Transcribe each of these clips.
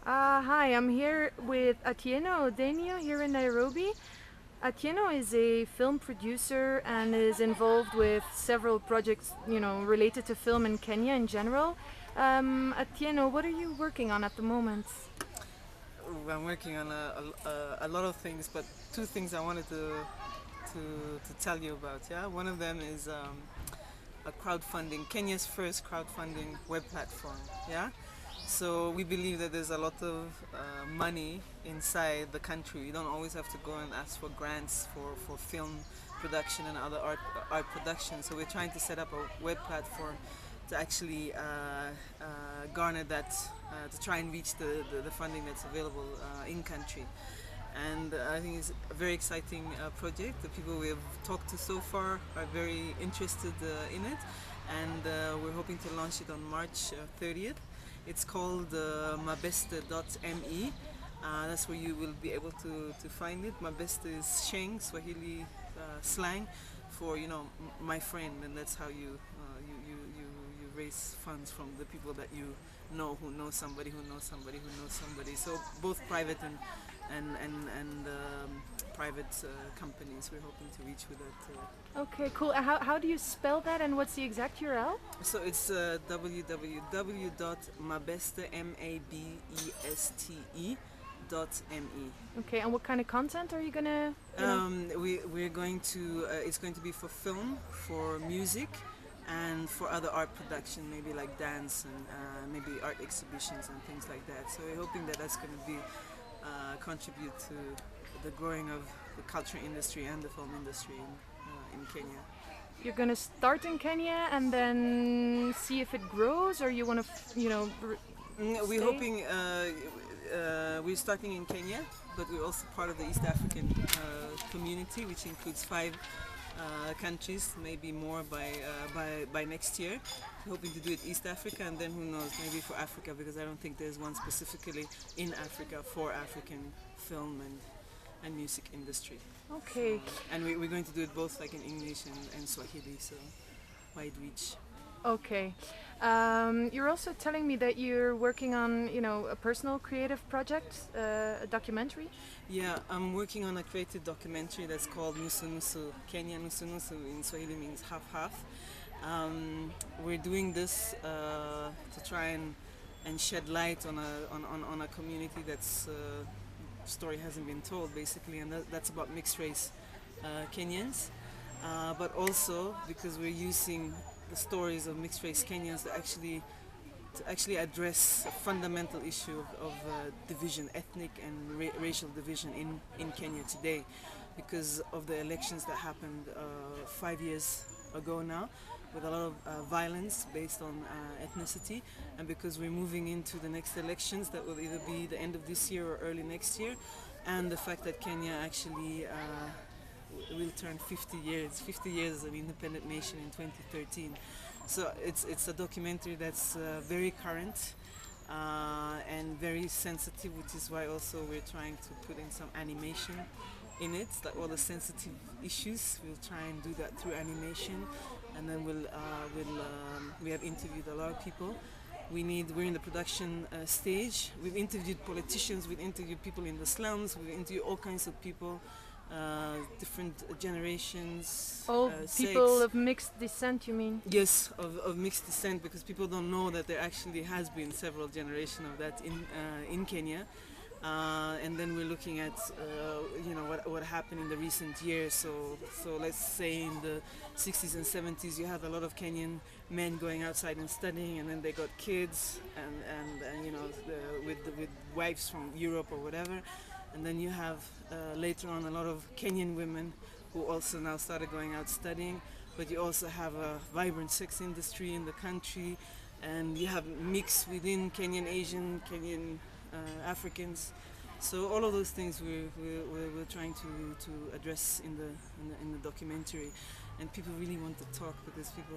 Hi, I'm here with Atieno Odenyo here in Nairobi. Atieno is a film producer and is involved with several projects, related to film in Kenya in general. Atieno, what are you working on at the moment? I'm working on a lot of things, but two things I wanted to tell you about. Yeah, one of them is a crowdfunding, Kenya's first crowdfunding web platform. Yeah, so we believe that there's a lot of money inside the country. You don't always have to go and ask for grants for film production and other art production. So we're trying to set up a web platform to actually garner that, to try and reach the funding that's available in country. And I think it's a very exciting project. The people we have talked to so far are very interested in it, and we're hoping to launch it on March 30th. It's called mabeste.me. That's where you will be able to find it. Mabeste is Sheng, Swahili slang for my friend, and that's how you raise funds from the people that you know who know somebody who knows somebody who knows somebody. So both private and private companies we're hoping to reach with that. Okay, cool. How do you spell that and what's the exact URL? So it's www.mabeste.me. Okay, and what kind of content are you gonna. We're going to it's going to be for film, for music, and for other art production, maybe like dance and maybe art exhibitions and things like that. So we're hoping that that's going to be contribute to the growing of the culture industry and the film industry in Kenya. You're gonna start in Kenya and then see if it grows, or you wanna, We're stay? hoping we're starting in Kenya, but we're also part of the East African community, which includes 5 countries, maybe more by next year. We're hoping to do it East Africa, and then who knows, maybe for Africa, because I don't think there's one specifically in Africa for African film and music industry. So, Okay. and we're going to do it both like in English and Swahili, so wide reach. Okay. You're also telling me that you're working on, a personal creative project, a documentary. Yeah, I'm working on a creative documentary that's called Nusu Nusu. Kenyan Nusu Nusu in Swahili means half half. We're doing this to try and shed light on a community that's story hasn't been told basically, and that's about mixed race Kenyans. But also because we're using the stories of mixed race Kenyans to actually address a fundamental issue of division, ethnic and racial division in Kenya today, because of the elections that happened 5 years ago now, with a lot of violence based on ethnicity, and because we're moving into the next elections that will either be the end of this year or early next year, and the fact that Kenya actually will turn 50 years as an independent nation in 2013. So it's a documentary that's very current and very sensitive, which is why also we're trying to put in some animation in it, like all the sensitive issues. We'll try and do that through animation, and then we have interviewed a lot of people. We're in the production stage. We've interviewed politicians, we've interviewed people in the slums, we've interviewed all kinds of people, different generations, All people sex. of mixed descent, you mean? Yes, of mixed descent, because people don't know that there actually has been several generations of that in Kenya. And then we're looking at what happened in the recent years. So let's say in the 60s and 70s, you have a lot of Kenyan men going outside and studying, and then they got kids and with wives from Europe or whatever. And then you have later on a lot of Kenyan women who also now started going out studying. But you also have a vibrant sex industry in the country, and you have mix within Kenyan Asian, Kenyan Africans. So all of those things we're trying to address in the documentary, and people really want to talk because people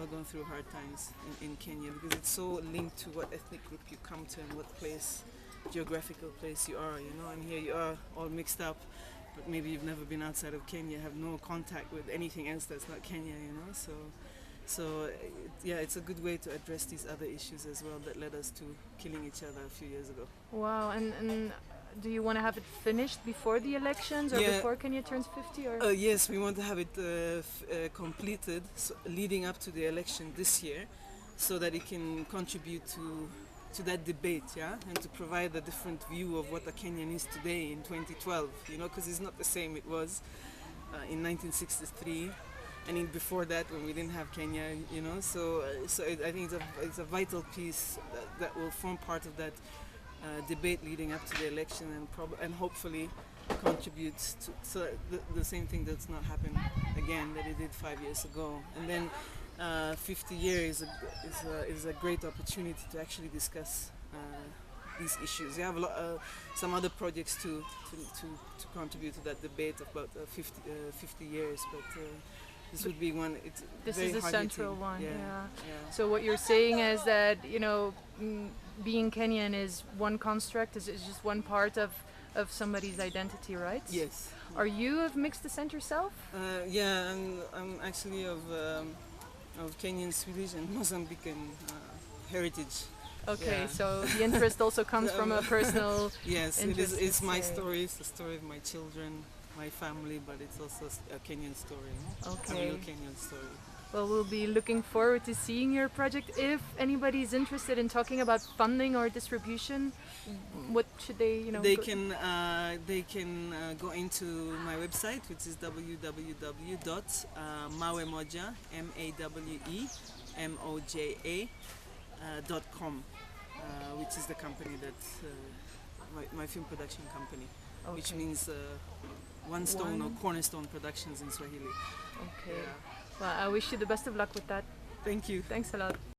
are going through hard times in Kenya, because it's so linked to what ethnic group you come to and what geographical place you are, and here you are all mixed up, but maybe you've never been outside of Kenya, have no contact with anything else that's not Kenya, so So yeah, it's a good way to address these other issues as well that led us to killing each other a few years ago. Wow, and do you want to have it finished before the elections or Yeah. before Kenya turns 50? Or Yes, we want to have it completed leading up to the election this year, so that it can contribute to that debate, yeah, and to provide a different view of what a Kenyan is today in 2012, you know, because it's not the same it was in 1963, and in before that when we didn't have Kenya, you know. I think it's a vital piece that will form part of that debate leading up to the election, and hopefully contributes to the same thing that's not happened again that it did 5 years ago. And then 50 years is a great opportunity to actually discuss these issues. You have some other projects to contribute to that debate about 50 years, but this would be one. It's this very is the hard central hitting. one. Yeah. So what you're saying is that, you know, being Kenyan is one construct, is just one part of somebody's identity, right? Yes. Are you of mixed descent yourself? Yeah, I'm actually of Kenyan, Swedish, and Mozambican heritage. Okay, Yeah. so the interest also comes from a personal Yes, interest. it's my say. story. It's the story of my children, my family, but it's also a Kenyan story. A Okay. real Kenyan story. Well, we'll be looking forward to seeing your project. If anybody is interested in talking about funding or distribution, what should they, you know? They can go into my website, which is www.mawemoja mawemoja.com, which is the company that my film production company, which Okay. means one stone or cornerstone productions in Swahili. Okay. Yeah. Well, I wish you the best of luck with that. Thank you. Thanks a lot.